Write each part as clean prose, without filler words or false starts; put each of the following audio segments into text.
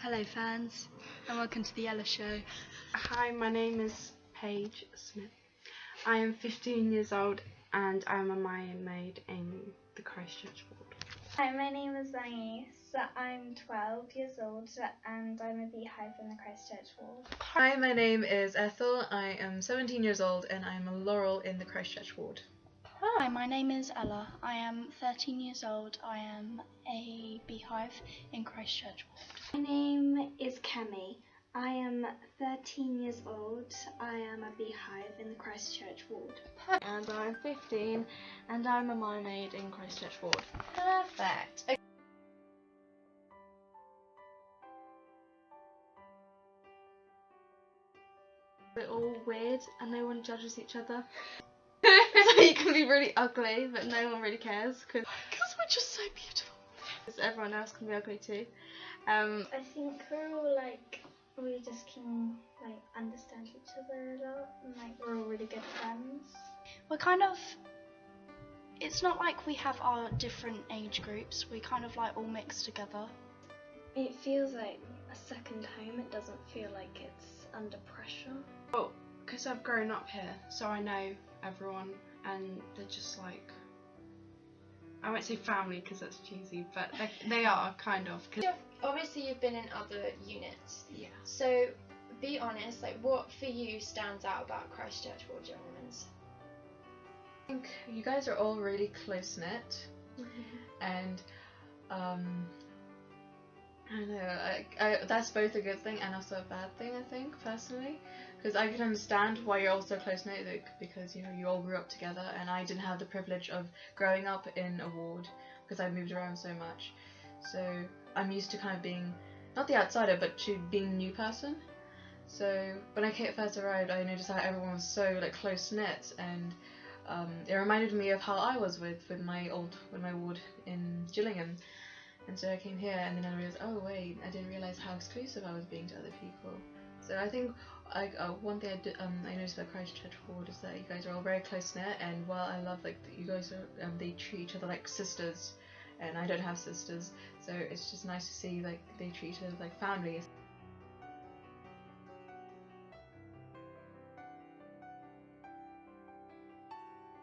Hello fans, and welcome to the Ella Show. Hi, my name is Paige Smith. I am 15 years old and I am a Mayan maid in the Christchurch ward. Hi, my name is Anice. I'm 12 years old and I'm a beehive in the Christchurch ward. Hi, my name is Ethel. I am 17 years old and I'm a Laurel in the Christchurch ward. Hi, my name is Ella. I am 13 years old. I am a beehive in Christchurch ward. My name is Kemi. I am 13 years old. I am a beehive in the Christchurch ward. And I'm 15 and I'm a Mayan maid in Christchurch ward. Perfect. Okay. We're all weird and no one judges each other. So you can be really ugly but no one really cares because we're just so beautiful. Everyone else can be ugly too. I think we're all we just can understand each other a lot and we're all really good friends. We're it's not like we have our different age groups, we kind of all mixed together. It feels like a second home. It doesn't feel like it's under pressure. Oh, because I've grown up here, so I know everyone and they're just I won't say family because that's cheesy, but they are kind of. Obviously you've been in other units. Yeah. So be honest, what for you stands out about Christchurch Ward Young Women's? I think you guys are all really close knit, and I don't know. That's both a good thing and also a bad thing. I think personally, because I can understand why you're all so close knit, because you all grew up together, and I didn't have the privilege of growing up in a ward because I moved around so much. So I'm used to kind of being not the outsider, but to being a new person. So when I first arrived, I noticed how everyone was so close knit, and it reminded me of how I was with my ward in Gillingham. And so I came here and then I realised, oh wait, I didn't realise how exclusive I was being to other people. So I think one thing I noticed about Christchurch ward is that you guys are all very close knit, and while I love that you guys are they treat each other like sisters, and I don't have sisters, so it's just nice to see they treat each other like family.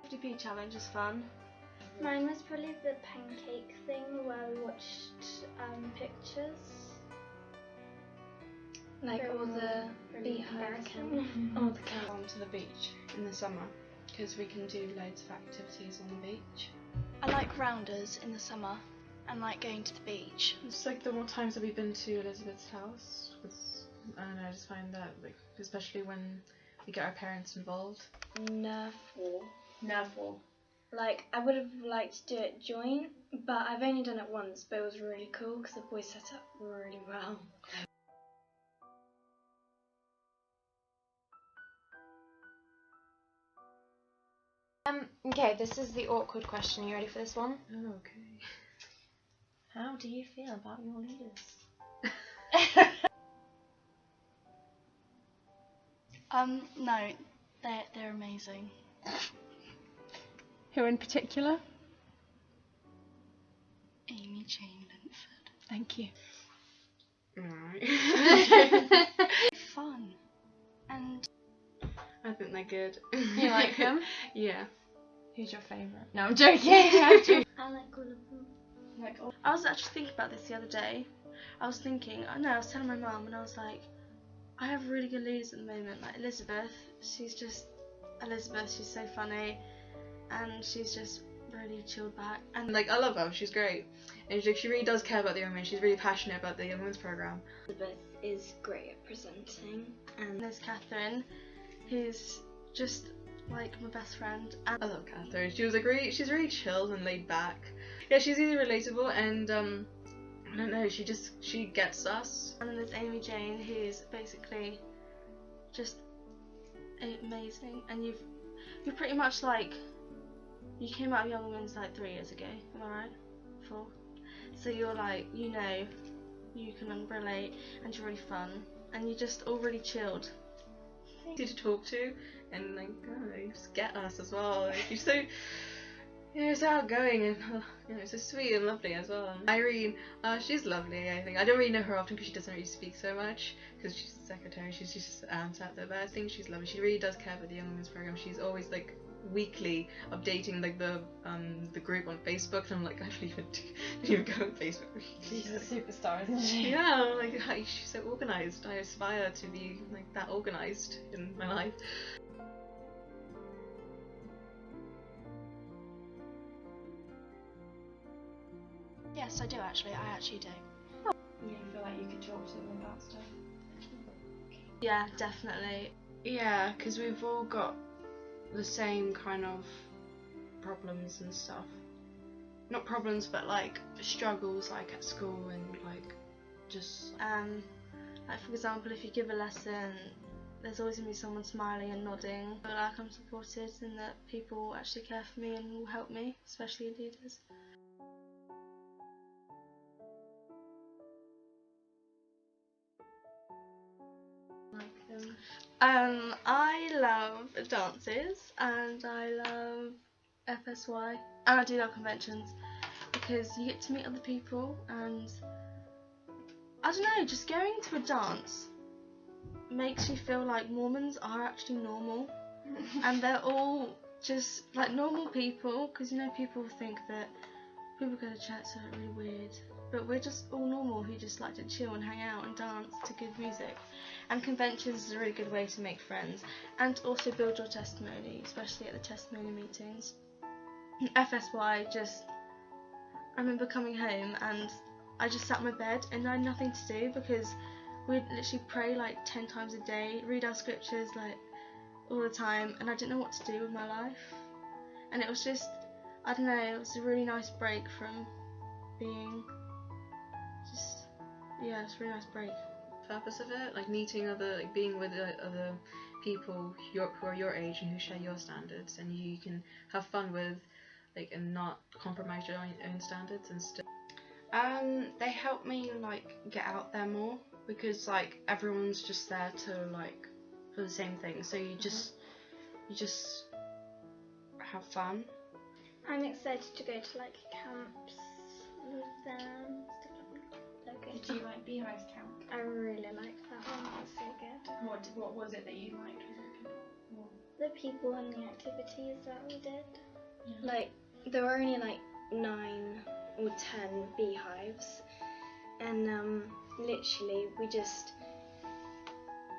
FDP challenge is fun. Mine was probably the pancake thing where we watched pictures. All the beehives. Oh, the cow. On to the beach in the summer because we can do loads of activities on the beach. I like rounders in the summer and going to the beach. It's the more times that we've been to Elizabeth's house, I don't know, I just find that especially when we get our parents involved. Nerf war. Nerf war. I would have liked to do it joint, but I've only done it once, but it was really cool because the boys set up really well. Okay, this is the awkward question. Are you ready for this one? Oh, okay. How do you feel about your leaders? No, they're amazing. Who in particular? Amy Jane Linford. Thank you. They're fun. And I think they're good. You like them? Yeah. Who's your favourite? No, I'm joking. I like all of them. I was actually thinking about this the other day. I was telling my mum and I was like, I have really good leaders at the moment. Elizabeth, she's so funny and she's just really chilled back. And I love her, she's great. And she really does care about the young women, she's really passionate about the young women's programme. Elizabeth is great at presenting. and there's Catherine, who's just my best friend. And I love Catherine. She's really chilled and laid back. Yeah, she's really relatable, and I don't know, she gets us. then there's Amy Jane, who's basically just amazing. And you're pretty much you came out of Young Women's 3 years ago, am I right? 4. So you're you can relate, and you're really fun, and you're just all really chilled. Easy to talk to, and you just get us as well. It's outgoing and so sweet and lovely as well. Irene, she's lovely. I think I don't really know her often because she doesn't really speak so much because she's the secretary. She's just sat there, but I think she's lovely. She really does care for the Young Women's Program. She's always like weekly updating like the group on Facebook. And I'm like, I didn't even go on Facebook weekly. She's a superstar, isn't she? Yeah, like she's so organised. I aspire to be like that organised in my life. Yes, I do actually. I actually do. You feel like you could talk to them about stuff? Yeah, definitely. Yeah, because we've all got the same kind of problems and stuff. Not problems, but like struggles, like at school and like just. Like for example, if you give a lesson, there's always gonna be someone smiling and nodding. I feel like I'm supported and that people actually care for me and will help me, especially leaders. I love dances and I love FSY and I do love conventions because you get to meet other people and I don't know, just going to a dance makes you feel like Mormons are actually normal and they're all just like normal people, because you know people think that people go to church are really weird, but we're just all normal who just like to chill and hang out and dance to good music. And conventions is a really good way to make friends and also build your testimony, especially at the testimony meetings. And FSY, I remember coming home and I just sat in my bed and I had nothing to do because we'd literally pray like 10 times a day, read our scriptures like all the time, and I didn't know what to do with my life. And it was just, I don't know, it was a really nice break from being it's a really nice break. Purpose of it, like meeting other, like being with other people who are your age and who share your standards, and you can have fun with, like, and not compromise your own standards and still. They help me like get out there more because like everyone's just there to like for the same thing, so you just have fun. I'm excited to go to like camps with them, stuff like that. Did you like Beehive's camp? I really liked that one. That was so good. What was it that you liked? Was it The people and the activities that we did. Yeah. Like, there were only like 9 or 10 beehives, and literally we just,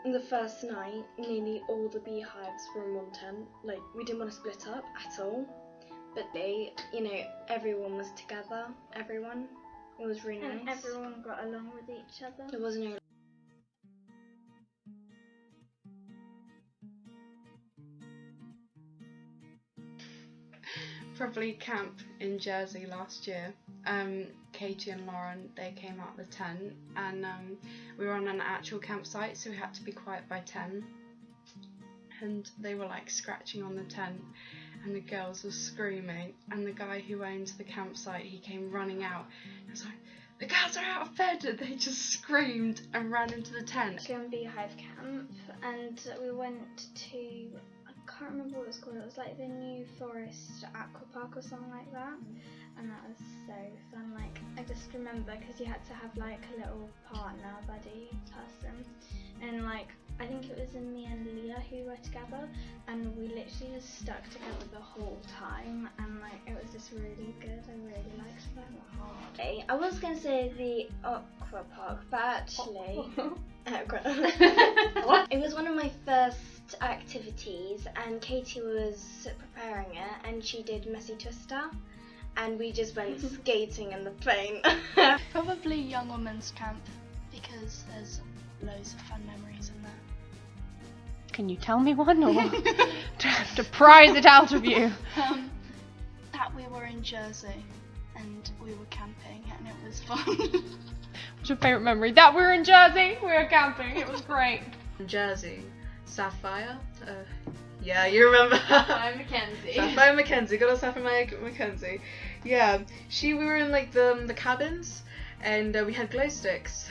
the first night, nearly all the beehives were in one tent. Like, we didn't want to split up at all, but everyone was together, it was really And nice. everyone got along with each other. There was no Probably camp in Jersey last year. Katie and Lauren, they came out the tent, and we were on an actual campsite, so we had to be quiet by 10. And they were like scratching on the tent, and the girls were screaming. And the guy who owns the campsite, he came running out. He was like, "The girls are out of bed!" And they just screamed and ran into the tent. Actually on Beehive Camp, and we went to, I can't remember what it was called, it was like the New Forest Aqua Park or something like that, and that was so fun. Like, I just remember because you had to have like a little partner, buddy person, and like I think it was me and Leah who were together, and we literally just stuck together the whole time, and like it was just really good. I really liked that. Okay, I was going to say the aqua park, but actually it was one of my first activities, and Katie was preparing it, and she did Messy Twister, and we just went skating in the plane. Probably Young Women's Camp because there's loads of fun memories in there. Can you tell me one, or to prize it out of you? That we were in Jersey and we were camping and it was fun. What's your favourite memory? That we were in Jersey, we were camping, it was great. Jersey, Sapphire. Yeah, you remember. Sapphire Mackenzie. Sapphire Mackenzie, good old Sapphire Mackenzie. Yeah, we were in like the cabins, and we had glow sticks.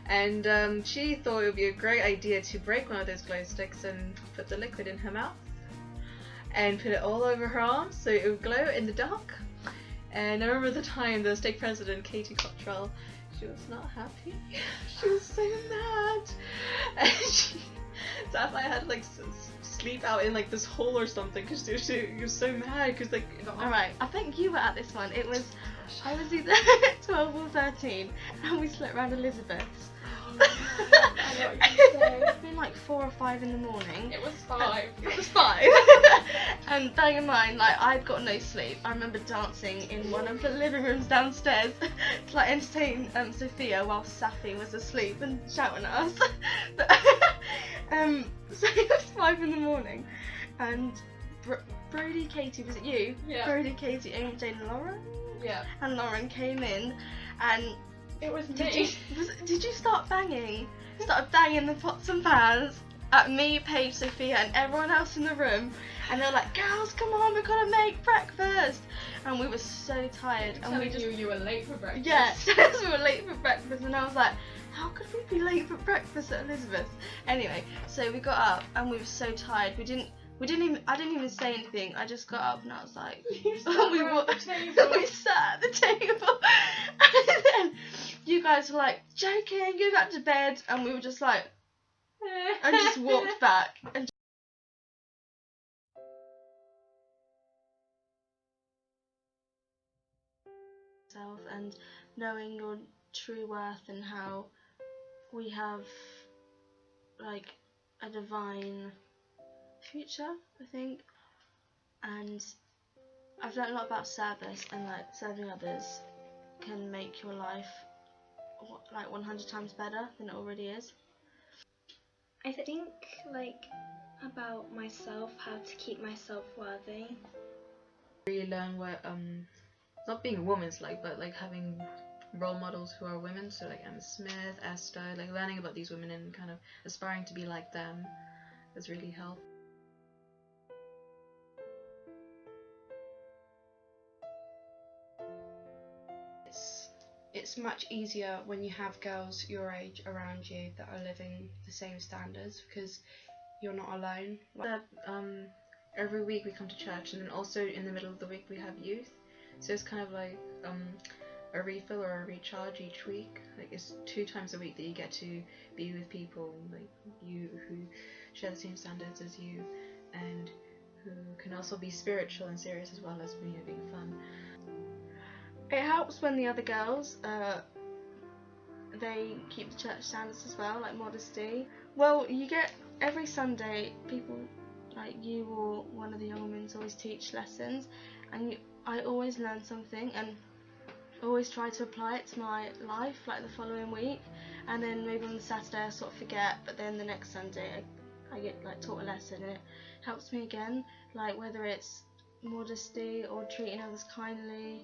And she thought it would be a great idea to break one of those glow sticks and put the liquid in her mouth. and put it all over her arms so it would glow in the dark. And I remember the time the stake president, Katie Cottrell, she was not happy. She was so mad. And Saf, I had like sleep out in like this hole or something because she was so mad because like. Alright, I think you were at this one. It was, I was either 12 or 13 and we slept around Elizabeth's. It'd been like 4 or 5 in the morning. It was 5. It was 5. And bearing in mind, like, I'd got no sleep. I remember dancing in one of the living rooms downstairs to like entertain Sophia while Safi was asleep and shouting at us. But, so it was 5 in the morning, and Brody, Katie, was it you? Yeah. Brody, Katie, and Jane and Lauren. Yeah. And Lauren came in, and It was did me. did you start banging? Started banging the pots and pans at me, Paige, Sophia, and everyone else in the room, and they were like, "Girls, come on, we've got to make breakfast." And we were so tired, and we just you were late for breakfast. yeah, we were late for breakfast, and I was like, how could we be late for breakfast at Elizabeth's? Anyway, so we got up, and we were so tired. I didn't even say anything. I just got up, and I was like, we sat at the table, and then you guys were like, joking, go back to bed, and we were just like, and just walked back. And and knowing your true worth and how we have like a divine future, I think. And I've learned a lot about service, and like serving others can make your life like 100 times better than it already is. I think like about myself, how to keep myself worthy. Really learn what not being a woman's like, but like having role models who are women, so like Emma Smith, Esther, like learning about these women and kind of aspiring to be like them has really helped. It's much easier when you have girls your age around you that are living the same standards, because you're not alone. Every week we come to church, and then also in the middle of the week we have youth, so it's kind of like a refill or a recharge each week. Like it's 2 times a week that you get to be with people like you who share the same standards as you, and who can also be spiritual and serious as well as being fun. It helps when the other girls, they keep the church standards as well, like modesty. Well, you get every Sunday people like you or one of the young women always teach lessons, and I always learn something and always try to apply it to my life like the following week. And then maybe on the Saturday I sort of forget, but then the next Sunday I get like taught a lesson, and it helps me again, like whether it's modesty or treating others kindly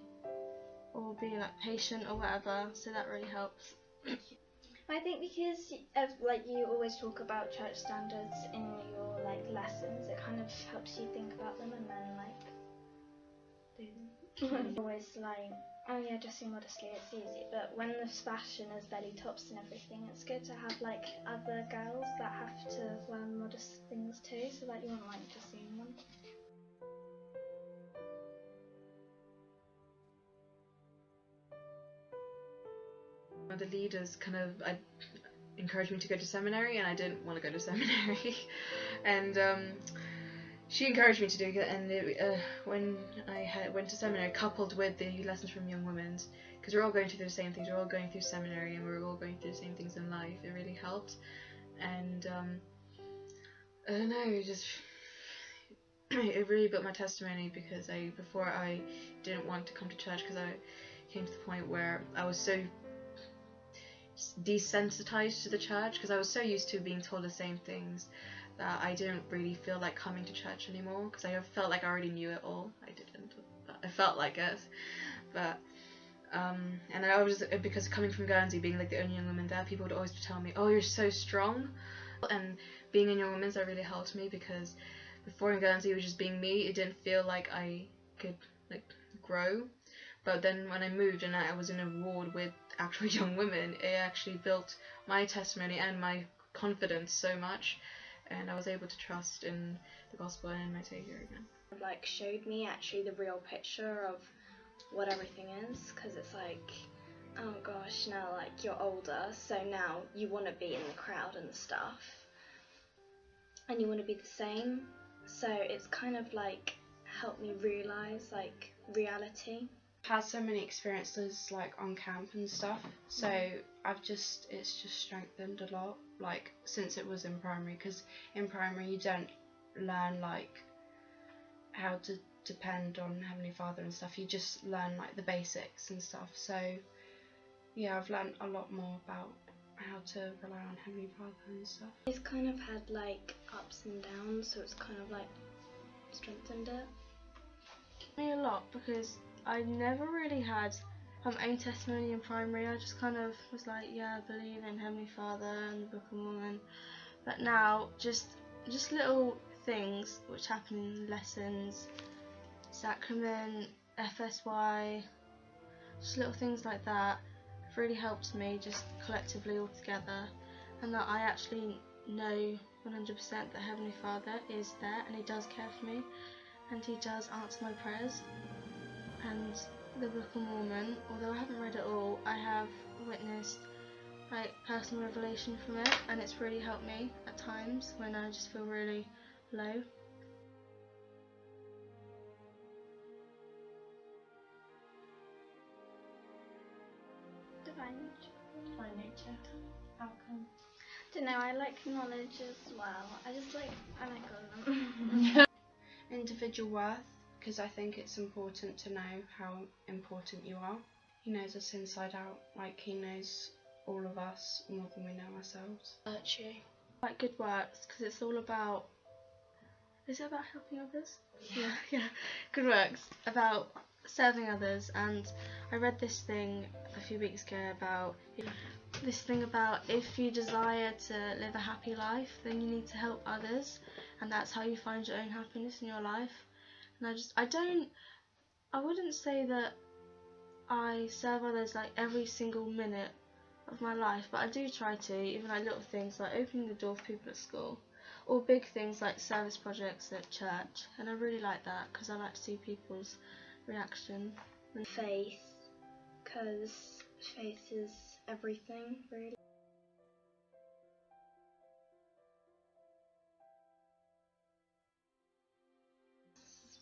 or being like patient or whatever, so that really helps. I think because of, like you always talk about church standards in your like lessons, it kind of helps you think about them and then like do them. Always like, oh yeah, dressing modestly, it's easy, but when the fashion is belly tops and everything, it's good to have like other girls that have to wear modest things too, so that you won't like just seeing them. One of the leaders kind of encouraged me to go to seminary, and I didn't want to go to seminary. And she encouraged me to do it, and when I went to seminary, coupled with the lessons from Young Women's, because we're all going through the same things, we're all going through seminary, and we're all going through the same things in life, it really helped. And I don't know, it really built my testimony, because before I didn't want to come to church, because I came to the point where I was so desensitized to the church, because I was so used to being told the same things that I didn't really feel like coming to church anymore, because I felt like I already knew it all. I didn't, but I felt like it. But and I was, because coming from Guernsey, being like the only young woman there, people would always tell me, oh, you're so strong. And being in Young Women's, that really helped me, because before in Guernsey it was just being me. It didn't feel like I could like grow. But then when I moved and I was in a ward with actual young women, it actually built my testimony and my confidence so much, and I was able to trust in the gospel and in my Saviour again. Like showed me actually the real picture of what everything is, because it's like, oh gosh, now like you're older, so now you want to be in the crowd and stuff, and you want to be the same, so it's kind of like helped me realise like reality. Had so many experiences like on camp and stuff, so it's just strengthened a lot, like since it was in primary, because in primary you don't learn like how to depend on Heavenly Father and stuff, you just learn like the basics and stuff. So yeah, I've learned a lot more about how to rely on Heavenly Father and stuff. It's kind of had like ups and downs, so it's kind of like strengthened it. Me a lot, because I never really had own testimony in primary. I just kind of was like, yeah, I believe in Heavenly Father and the Book of Mormon. But now, just little things which happen in lessons, sacrament, FSY, just little things like that have really helped me just collectively all together, and that I actually know 100% that Heavenly Father is there and He does care for me and He does answer my prayers. And the Book of Mormon, although I haven't read it all, I have witnessed like personal revelation from it, and it's really helped me at times when I just feel really low. Divine nature. How come? Don't know, I like knowledge as well. I like all of them. Individual worth, because I think it's important to know how important you are. He knows us inside out, like He knows all of us more than we know ourselves. Virtue. Like good works, because it's all about, is it about helping others? Yeah. Good works, about serving others. And I read this thing a few weeks ago about if you desire to live a happy life, then you need to help others, and that's how you find your own happiness in your life. And I wouldn't say that I serve others like every single minute of my life, but I do try to, even like little things like opening the door for people at school, or big things like service projects at church. And I really like that, because I like to see people's reaction. And faith, because faith is everything, really.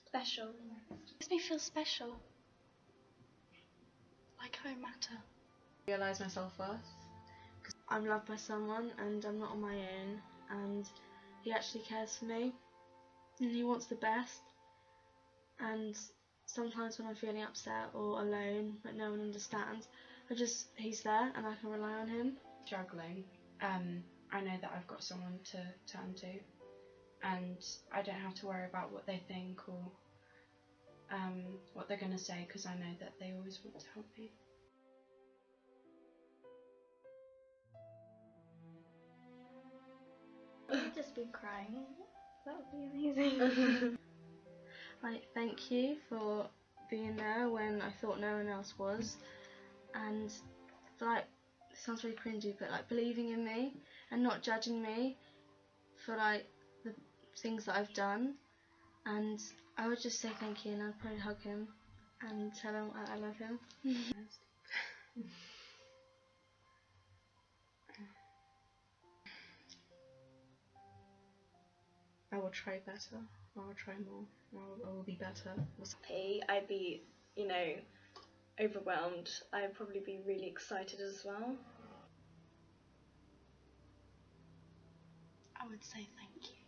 Special. Makes me feel special. Like I don't matter. Realise my self-worth. I'm loved by someone and I'm not on my own, and He actually cares for me and He wants the best. And sometimes when I'm feeling upset or alone but no one understands, He's there and I can rely on Him. Struggling, I know that I've got someone to turn to, and I don't have to worry about what they think or what they're going to say, because I know that they always want to help me. You'd just be crying. That would be amazing. Like, thank you for being there when I thought no one else was, and like, it sounds really cringy, but like believing in me and not judging me for like the things that I've done. And I would just say thank you, and I'd probably hug Him and tell Him I love Him. I will try better. I will try more. I will be better. I'd be, overwhelmed. I'd probably be really excited as well. I would say thank you.